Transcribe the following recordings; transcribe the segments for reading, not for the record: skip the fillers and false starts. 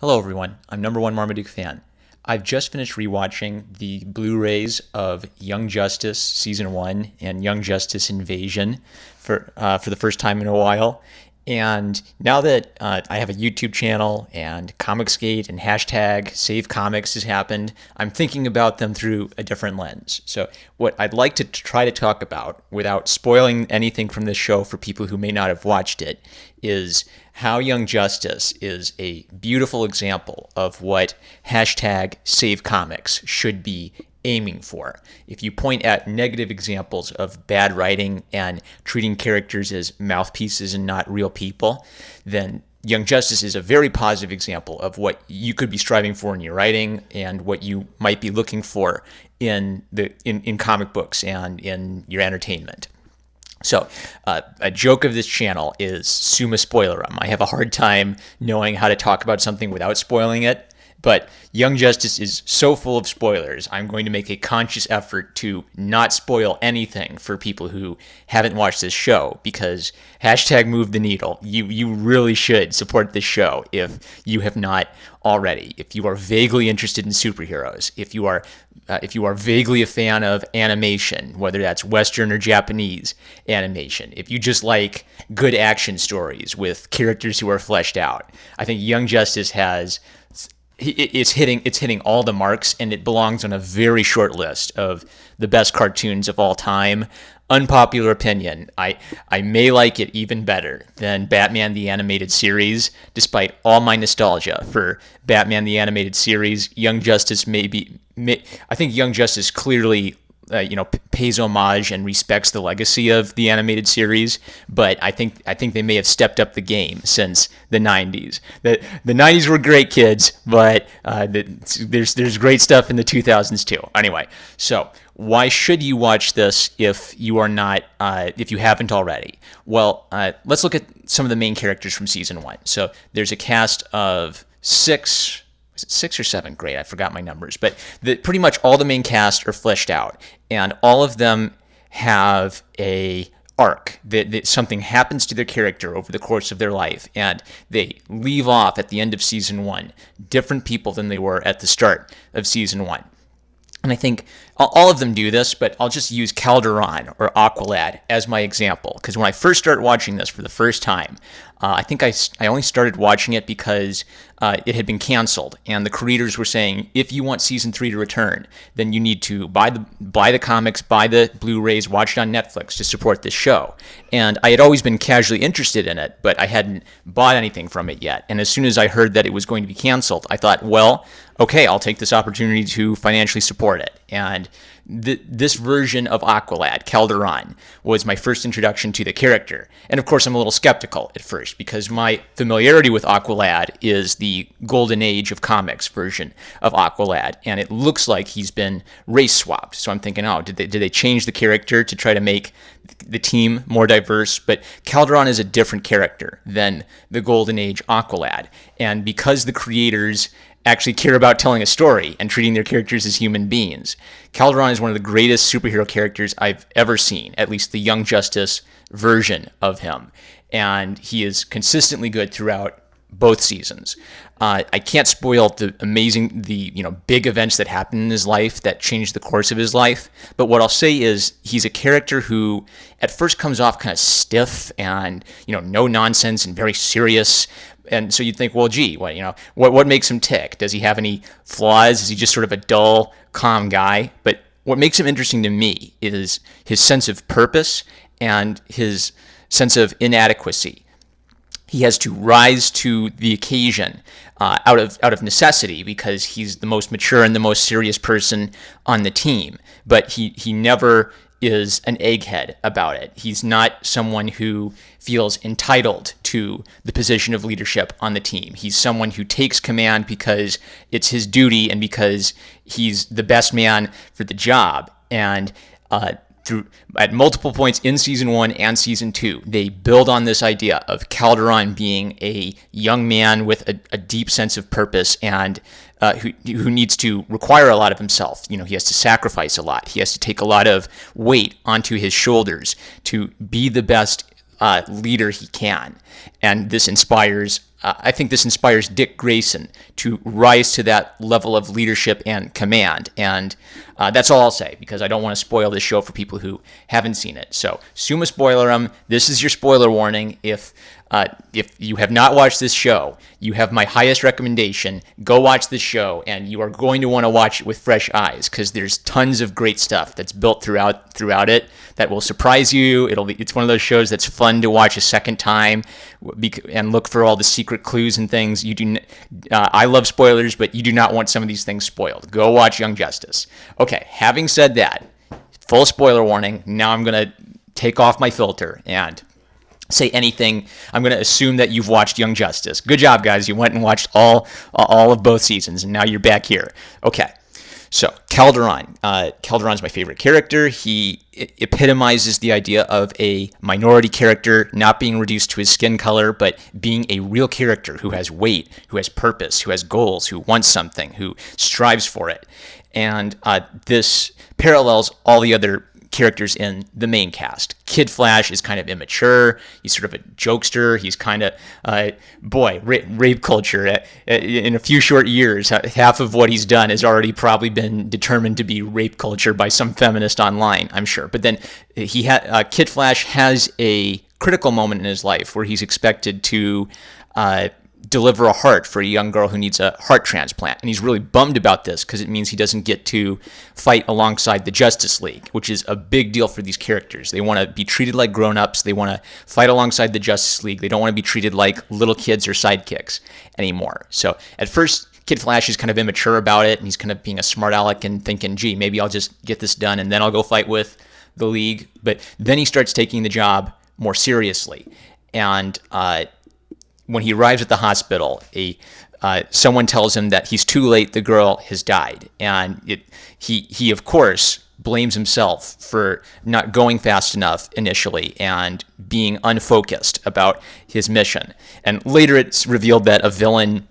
Hello, everyone. I'm number one Marmaduke fan. I've just finished rewatching the Blu-rays of Young Justice Season 1 and Young Justice Invasion for the first time in a while. And now that I have a YouTube channel and Comicsgate and hashtag Save Comics has happened, I'm thinking about them through a different lens. So, what I'd like to try to talk about, without spoiling anything from this show for people who may not have watched it, is how Young Justice is a beautiful example of what hashtag Save Comics should be aiming for. If you point at negative examples of bad writing and treating characters as mouthpieces and not real people, then Young Justice is a very positive example of what you could be striving for in your writing and what you might be looking for in comic books and in your entertainment. So, a joke of this channel is Summa Spoilerum. I have a hard time knowing how to talk about something without spoiling it, but Young Justice is so full of spoilers, I'm going to make a conscious effort to not spoil anything for people who haven't watched this show, because hashtag move the needle. You really should support this show if you have not already. If you are vaguely interested in superheroes, if you are vaguely a fan of animation, whether that's Western or Japanese animation, if you just like good action stories with characters who are fleshed out, I think Young Justice it's hitting all the marks, and it belongs on a very short list of the best cartoons of all time. Unpopular opinion, I may like it even better than Batman the Animated Series. Despite all my nostalgia for Batman the Animated Series, Young Justice I think Young Justice clearly pays homage and respects the legacy of the animated series, but I think they may have stepped up the game since the 90s. The 90s were great, kids, but there's great stuff in the 2000s too. Anyway, so why should you watch this if you haven't already? Well, let's look at some of the main characters from season 1. So there's a cast of six. Was it 6 or 7? Great, I forgot my numbers. But pretty much all the main cast are fleshed out, and all of them have a arc. That something happens to their character over the course of their life, and they leave off at the end of season 1 different people than they were at the start of season 1. And I think all of them do this, but I'll just use Calderon or Aqualad as my example, because when I first started watching this for the first time, I think I only started watching it because it had been canceled, and the creators were saying, if you want season 3 to return, then you need to buy the comics, buy the Blu-rays, watch it on Netflix to support this show. And I had always been casually interested in it, but I hadn't bought anything from it yet. And as soon as I heard that it was going to be canceled, I thought, well, okay, I'll take this opportunity to financially support it. And this version of Aqualad, Calderon, was my first introduction to the character. And of course, I'm a little skeptical at first, because my familiarity with Aqualad is the Golden Age of comics version of Aqualad, and it looks like he's been race swapped. So I'm thinking, oh, did they change the character to try to make the team more diverse? But Calderon is a different character than the Golden Age Aqualad, and because the creators actually care about telling a story and treating their characters as human beings, Calderon is one of the greatest superhero characters I've ever seen, at least the Young Justice version of him. And he is consistently good throughout both seasons. I can't spoil the big events that happened in his life that changed the course of his life. But what I'll say is he's a character who at first comes off kind of stiff and, no nonsense and very serious. And so you'd think, well, gee, what makes him tick? Does he have any flaws? Is he just sort of a dull, calm guy? But what makes him interesting to me is his sense of purpose and his sense of inadequacy. He has to rise to the occasion out of necessity, because he's the most mature and the most serious person on the team. But he never is an egghead about it. He's not someone who feels entitled to the position of leadership on the team. He's someone who takes command because it's his duty and because he's the best man for the job. And at multiple points in season 1 and season 2, they build on this idea of Calderon being a young man with a deep sense of purpose and who needs to require a lot of himself. He has to sacrifice a lot. He has to take a lot of weight onto his shoulders to be the best leader he can. And this inspires I think this inspires Dick Grayson to rise to that level of leadership and command. And that's all I'll say, because I don't want to spoil this show for people who haven't seen it. So, Summa Spoilerum, this is your spoiler warning. If you have not watched this show, you have my highest recommendation. Go watch this show, and you are going to want to watch it with fresh eyes, because there's tons of great stuff that's built throughout it that will surprise you. It's one of those shows that's fun to watch a second time and look for all the secret clues and things. I love spoilers, but you do not want some of these things spoiled. Go watch Young Justice. Okay, having said that, full spoiler warning. Now I'm going to take off my filter and say anything. I'm going to assume that you've watched Young Justice. Good job, guys. You went and watched all of both seasons, and now you're back here. Okay, so Calderon. Calderon's my favorite character. He epitomizes the idea of a minority character not being reduced to his skin color, but being a real character who has weight, who has purpose, who has goals, who wants something, who strives for it. And this parallels all the other characters in the main cast. Kid Flash is kind of immature. He's sort of a jokester. He's kind of, rape culture. In a few short years, half of what he's done has already probably been determined to be rape culture by some feminist online, I'm sure. But then Kid Flash has a critical moment in his life where he's expected to deliver a heart for a young girl who needs a heart transplant. And he's really bummed about this because it means he doesn't get to fight alongside the Justice League, which is a big deal for these characters. They want to be treated like grown-ups. They want to fight alongside the Justice League. They don't want to be treated like little kids or sidekicks anymore. So at first, Kid Flash is kind of immature about it, and he's kind of being a smart aleck and thinking, gee, maybe I'll just get this done and then I'll go fight with the League. But then he starts taking the job more seriously. And when he arrives at the hospital, someone tells him that he's too late, the girl has died. And he of course, blames himself for not going fast enough initially and being unfocused about his mission. And later it's revealed that a villain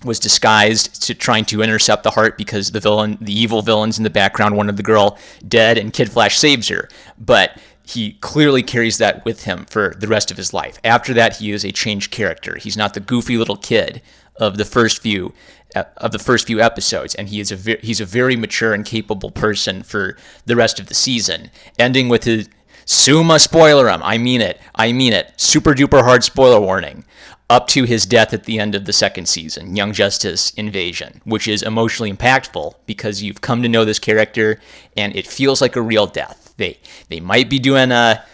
was disguised to trying to intercept the heart because the evil villains in the background wanted the girl dead, and Kid Flash saves her. But he clearly carries that with him for the rest of his life. After that, he is a changed character. He's not the goofy little kid of the first few episodes, and he's a very mature and capable person for the rest of the season, ending with his Summa Spoilerum. I mean it. Super duper hard spoiler warning. Up to his death at the end of the second season, Young Justice Invasion, which is emotionally impactful because you've come to know this character and it feels like a real death. They might be doing a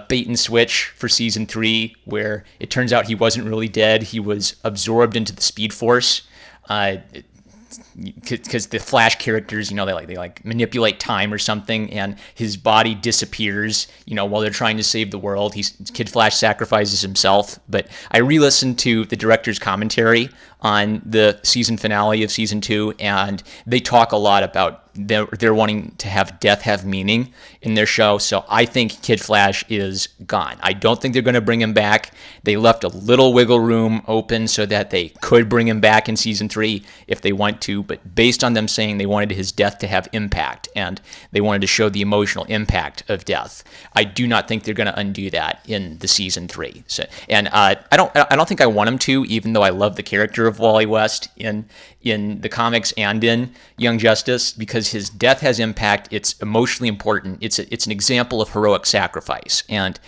bait and switch for season 3 where it turns out he wasn't really dead. He was absorbed into the Speed Force. Because the Flash characters, they like manipulate time or something, and his body disappears, while they're trying to save the world. Kid Flash sacrifices himself. But I re-listened to the director's commentary on the season finale of season 2, and they talk a lot about they're wanting to have death have meaning in their show. So I think Kid Flash is gone. I don't think they're going to bring him back. They left a little wiggle room open so that they could bring him back in season 3 if they want to, but based on them saying they wanted his death to have impact and they wanted to show the emotional impact of death, I do not think they're going to undo that in the season 3. So, and I don't think I want him to, even though I love the character of Wally West in the comics and in Young Justice, because his death has impact. It's emotionally important. It's an example of heroic sacrifice, and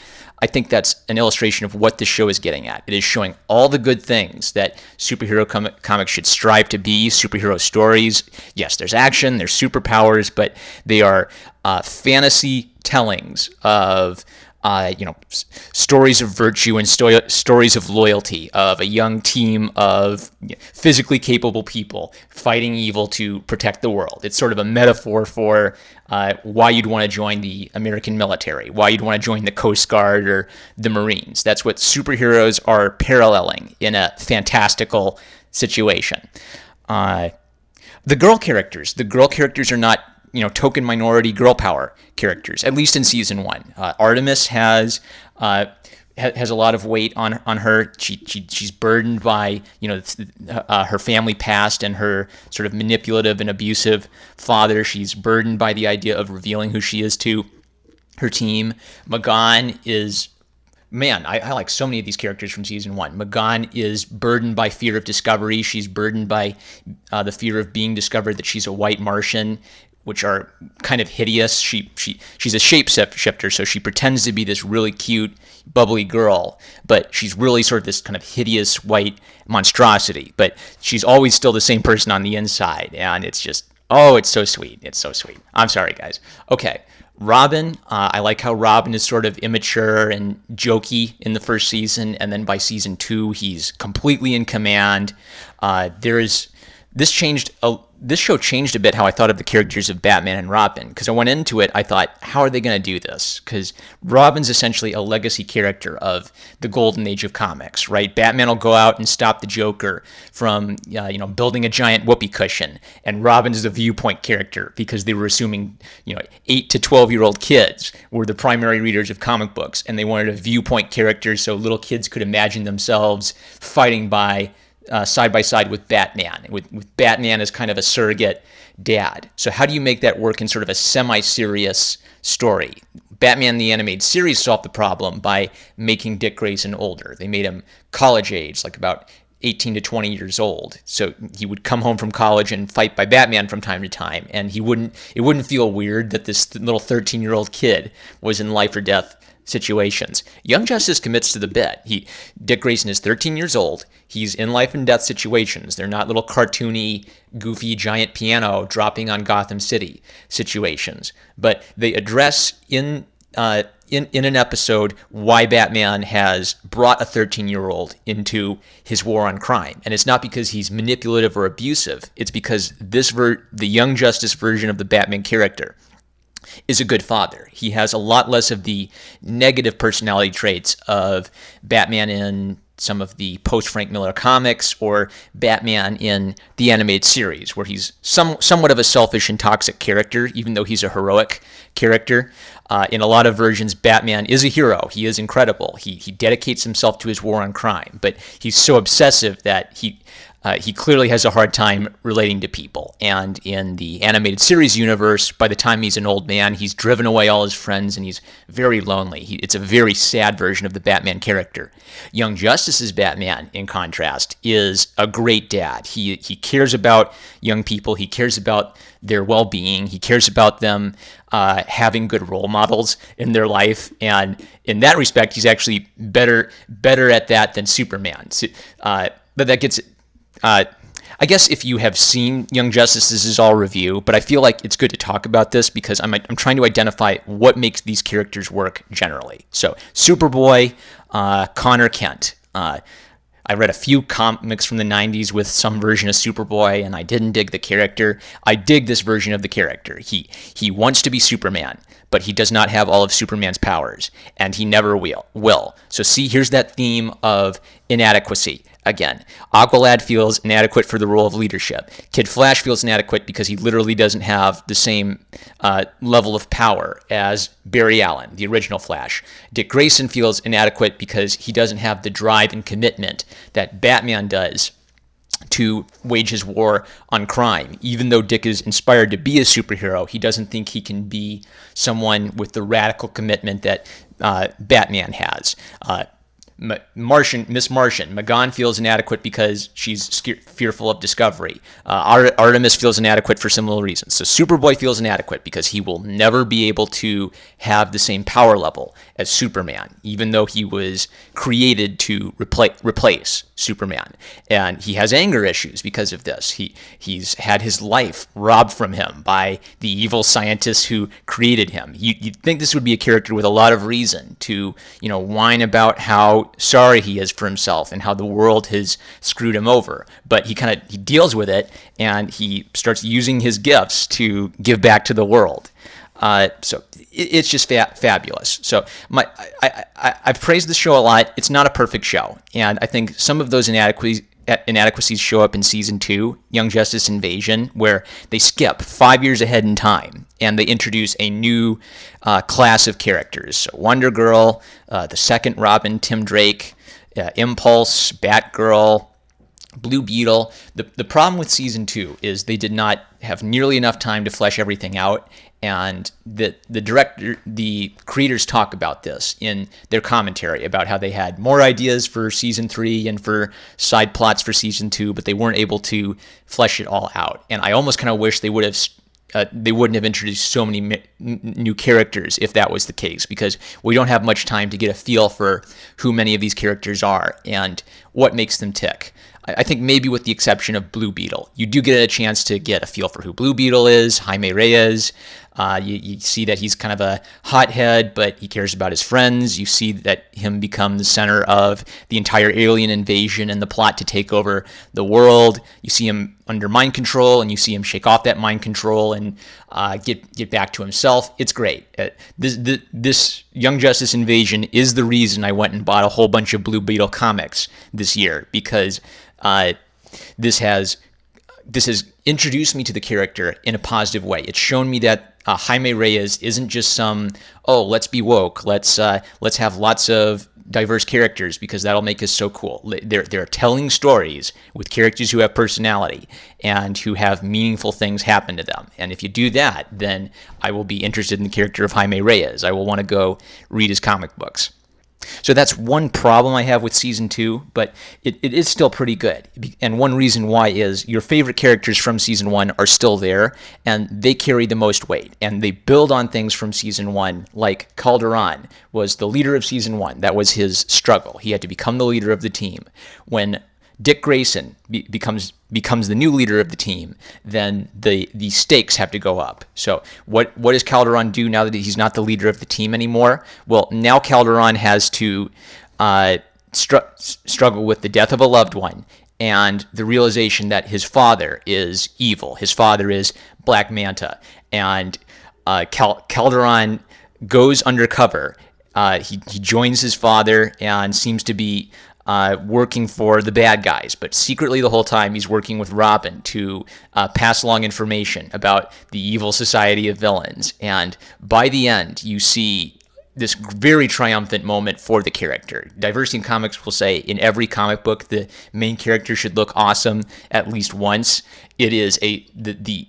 I think that's an illustration of what this show is getting at. It is showing all the good things that superhero comics should strive to be. Superhero stories, yes, there's action, there's superpowers, but they are fantasy tellings of stories of virtue and stories of loyalty of a young team of physically capable people fighting evil to protect the world. It's sort of a metaphor for why you'd want to join the American military, why you'd want to join the Coast Guard or the Marines. That's what superheroes are paralleling in a fantastical situation. The girl characters are not token minority girl power characters, at least in season 1. Artemis has a lot of weight on her. She's burdened by her family past and her sort of manipulative and abusive father. She's burdened by the idea of revealing who she is to her team. Magan is man, I like so many of these characters from season one. M'gann is burdened by fear of discovery. She's burdened by the fear of being discovered that she's a white Martian, which are kind of hideous. She's a shapeshifter, so she pretends to be this really cute, bubbly girl, but she's really sort of this kind of hideous white monstrosity. But she's always still the same person on the inside, and it's just, oh, it's so sweet. It's so sweet. I'm sorry, guys. Okay. Robin, I like how Robin is sort of immature and jokey in the first season, and then by season 2, he's completely in command. This show changed a bit how I thought of the characters of Batman and Robin, because I went into it, I thought, how are they going to do this? Because Robin's essentially a legacy character of the golden age of comics, right? Batman will go out and stop the Joker from, building a giant whoopee cushion, and Robin's the viewpoint character because they were assuming, 8 to 12-year-old kids were the primary readers of comic books, and they wanted a viewpoint character so little kids could imagine themselves fighting side by side with Batman, with Batman as kind of a surrogate dad. So how do you make that work in sort of a semi-serious story? Batman the Animated Series solved the problem by making Dick Grayson older. They made him college age, like about 18 to 20 years old. So he would come home from college and fight by Batman from time to time, and it wouldn't feel weird that this little 13-year-old kid was in life or death situations. Young Justice commits to the bit. Dick Grayson is 13 years old. He's in life and death situations. They're not little cartoony, goofy, giant piano dropping on Gotham City situations. But they address in an episode why Batman has brought a 13-year-old into his war on crime. And it's not because he's manipulative or abusive. It's because the Young Justice version of the Batman character is a good father. He has a lot less of the negative personality traits of Batman in some of the post-Frank Miller comics or Batman in the animated series, where he's somewhat of a selfish and toxic character, even though he's a heroic character. In a lot of versions, Batman is a hero. He is incredible. He dedicates himself to his war on crime, but he's so obsessive that he clearly has a hard time relating to people. And in the animated series universe, by the time he's an old man, he's driven away all his friends and he's very lonely. It's a very sad version of the Batman character. Young Justice's Batman, in contrast, is a great dad. He cares about young people. He cares about their well-being. He cares about them having good role models in their life. And in that respect, he's actually better at that than Superman. But that gets... I guess if you have seen Young Justice, this is all review, but I feel like it's good to talk about this because I'm trying to identify what makes these characters work generally. So Superboy, Connor Kent. I read a few comics from the 90s with some version of Superboy, and I didn't dig the character. I dig this version of the character. He wants to be Superman, but he does not have all of Superman's powers, and he never will. So see, here's that theme of inadequacy. Again, Aqualad feels inadequate for the role of leadership. Kid Flash feels inadequate because he literally doesn't have the same level of power as Barry Allen, the original Flash. Dick Grayson feels inadequate because he doesn't have the drive and commitment that Batman does to wage his war on crime. Even though Dick is inspired to be a superhero, he doesn't think he can be someone with the radical commitment that Batman has. Miss Martian, M'gann feels inadequate because she's fearful of discovery. Artemis feels inadequate for similar reasons. So Superboy feels inadequate because he will never be able to have the same power level as Superman, even though he was created to replace Superman. And he has anger issues because of this. He's had his life robbed from him by the evil scientists who created him. You'd think this would be a character with a lot of reason to, whine about how sorry he is for himself and how the world has screwed him over. But he deals with it, and he starts using his gifts to give back to the world. So it's just fabulous. So I've praised the show a lot. It's not a perfect show, and I think some of those inadequacies show up in season 2, Young Justice Invasion, where they skip 5 years ahead in time and they introduce a new class of characters. So Wonder Girl, the second Robin, Tim Drake, Impulse, Batgirl, Blue Beetle. The problem with season 2 is they did not have nearly enough time to flesh everything out, and the creators talk about this in their commentary about how they had more ideas for season 3 and for side plots for season 2, but they weren't able to flesh it all out. And I almost kind of wish they wouldn't have introduced so many new characters if that was the case, because we don't have much time to get a feel for who many of these characters are and what makes them tick. I think maybe with the exception of Blue Beetle, you do get a chance to get a feel for who Blue Beetle is, Jaime Reyes. You see that he's kind of a hothead, but he cares about his friends. You see that him become the center of the entire alien invasion and the plot to take over the world. You see him under mind control, and you see him shake off that mind control and get back to himself. It's great. This Young Justice invasion is the reason I went and bought a whole bunch of Blue Beetle comics this year, because this has introduced me to the character in a positive way. It's shown me that Jaime Reyes isn't just some, let's be woke, let's have lots of diverse characters because that'll make us so cool. They're telling stories with characters who have personality and who have meaningful things happen to them. And if you do that, then I will be interested in the character of Jaime Reyes. I will want to go read his comic books. So that's one problem I have with season 2, but it is still pretty good. And one reason why is your favorite characters from season 1 are still there, and they carry the most weight. And they build on things from season 1, like Calderon was the leader of season 1. That was his struggle. He had to become the leader of the team. When Dick Grayson becomes the new leader of the team, then the stakes have to go up. So what does Calderon do now that he's not the leader of the team anymore? Well, now Calderon has to struggle with the death of a loved one and the realization that his father is evil. His father is Black Manta. And Calderon goes undercover. He joins his father and seems to be working for the bad guys, but secretly the whole time he's working with Robin to pass along information about the evil society of villains. And by the end, you see this very triumphant moment for the character. Diversity in Comics will say in every comic book the main character should look awesome at least once. It is the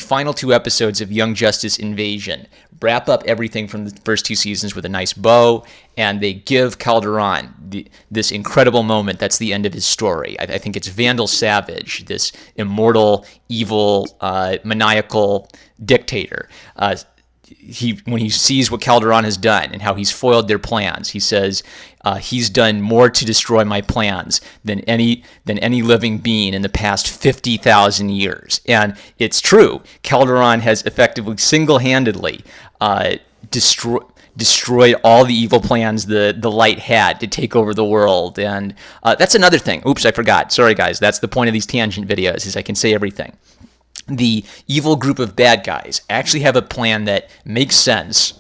final 2 episodes of Young Justice Invasion wrap up everything from the first 2 seasons with a nice bow, and they give Calderon this incredible moment that's the end of his story. I think it's Vandal Savage, this immortal, evil, maniacal dictator. When he sees what Calderon has done and how he's foiled their plans, he says, he's done more to destroy my plans than any living being in the past 50,000 years. And it's true. Calderon has effectively single-handedly destroyed all the evil plans the light had to take over the world. And that's another thing. Oops, I forgot. Sorry, guys. That's the point of these tangent videos, is I can say everything. The evil group of bad guys actually have a plan that makes sense.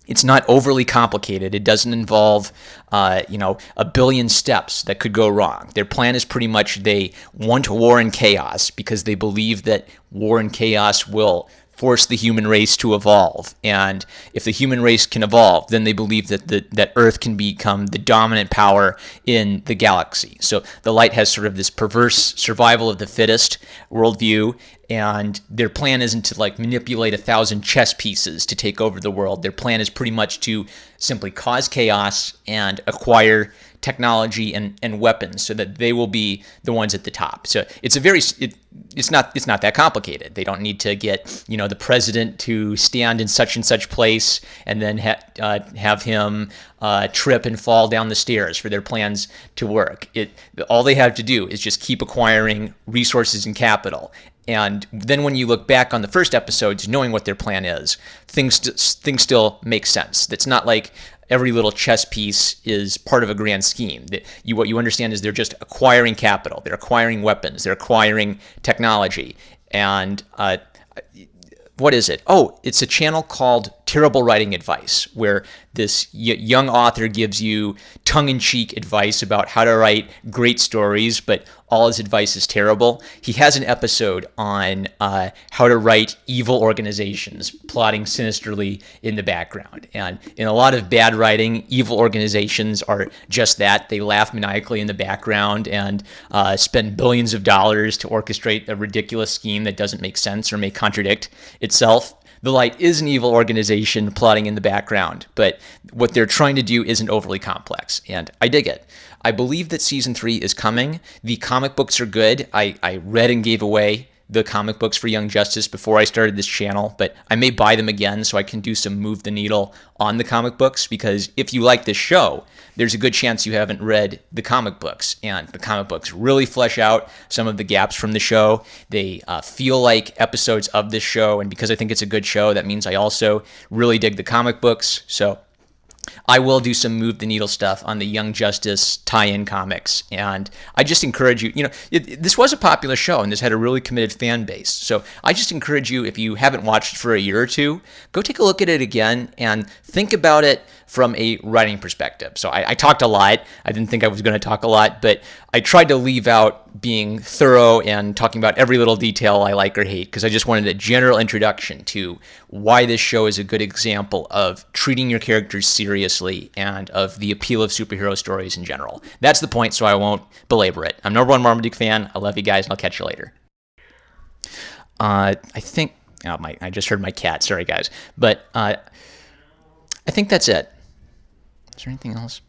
It's not overly complicated. It doesn't involve, a billion steps that could go wrong. Their plan is pretty much they want war and chaos because they believe that war and chaos will force the human race to evolve. And if the human race can evolve, then they believe that Earth can become the dominant power in the galaxy. So the Light has sort of this perverse survival of the fittest worldview, and their plan isn't to manipulate 1,000 chess pieces to take over the world. Their plan is pretty much to simply cause chaos and acquire technology and weapons so that they will be the ones at the top. So it's not that complicated. They don't need to get the president to stand in such and such place and then have him trip and fall down the stairs for their plans to work. All they have to do is just keep acquiring resources and capital. And then when you look back on the first episodes, knowing what their plan is, things still make sense. It's not like every little chess piece is part of a grand scheme. What you understand is they're just acquiring capital, they're acquiring weapons, they're acquiring technology. And what is it? Oh, it's a channel called Terrible Writing Advice, where this young author gives you tongue-in-cheek advice about how to write great stories, but all his advice is terrible. He has an episode on how to write evil organizations plotting sinisterly in the background. And in a lot of bad writing, evil organizations are just that. They laugh maniacally in the background and spend billions of dollars to orchestrate a ridiculous scheme that doesn't make sense or may contradict itself. The Light is an evil organization plotting in the background, but what they're trying to do isn't overly complex, and I dig it. I believe that season 3 is coming. The comic books are good. I read and gave away the comic books for Young Justice before I started this channel, but I may buy them again so I can do some move the needle on the comic books, because if you like this show, there's a good chance you haven't read the comic books, and the comic books really flesh out some of the gaps from the show. They feel like episodes of this show, and because I think it's a good show, that means I also really dig the comic books. So I will do some move the needle stuff on the Young Justice tie-in comics, and I just encourage you, this was a popular show and this had a really committed fan base, so I just encourage you, if you haven't watched for a year or two, go take a look at it again and think about it from a writing perspective. So I talked a lot. I didn't think I was going to talk a lot, but I tried to leave out being thorough and talking about every little detail I like or hate, because I just wanted a general introduction to why this show is a good example of treating your characters seriously and of the appeal of superhero stories in general. That's the point, so I won't belabor it. I'm #1 Marmaduke fan. I love you guys, and I'll catch you later. I think... I just heard my cat. Sorry, guys. But I think that's it. Is there anything else?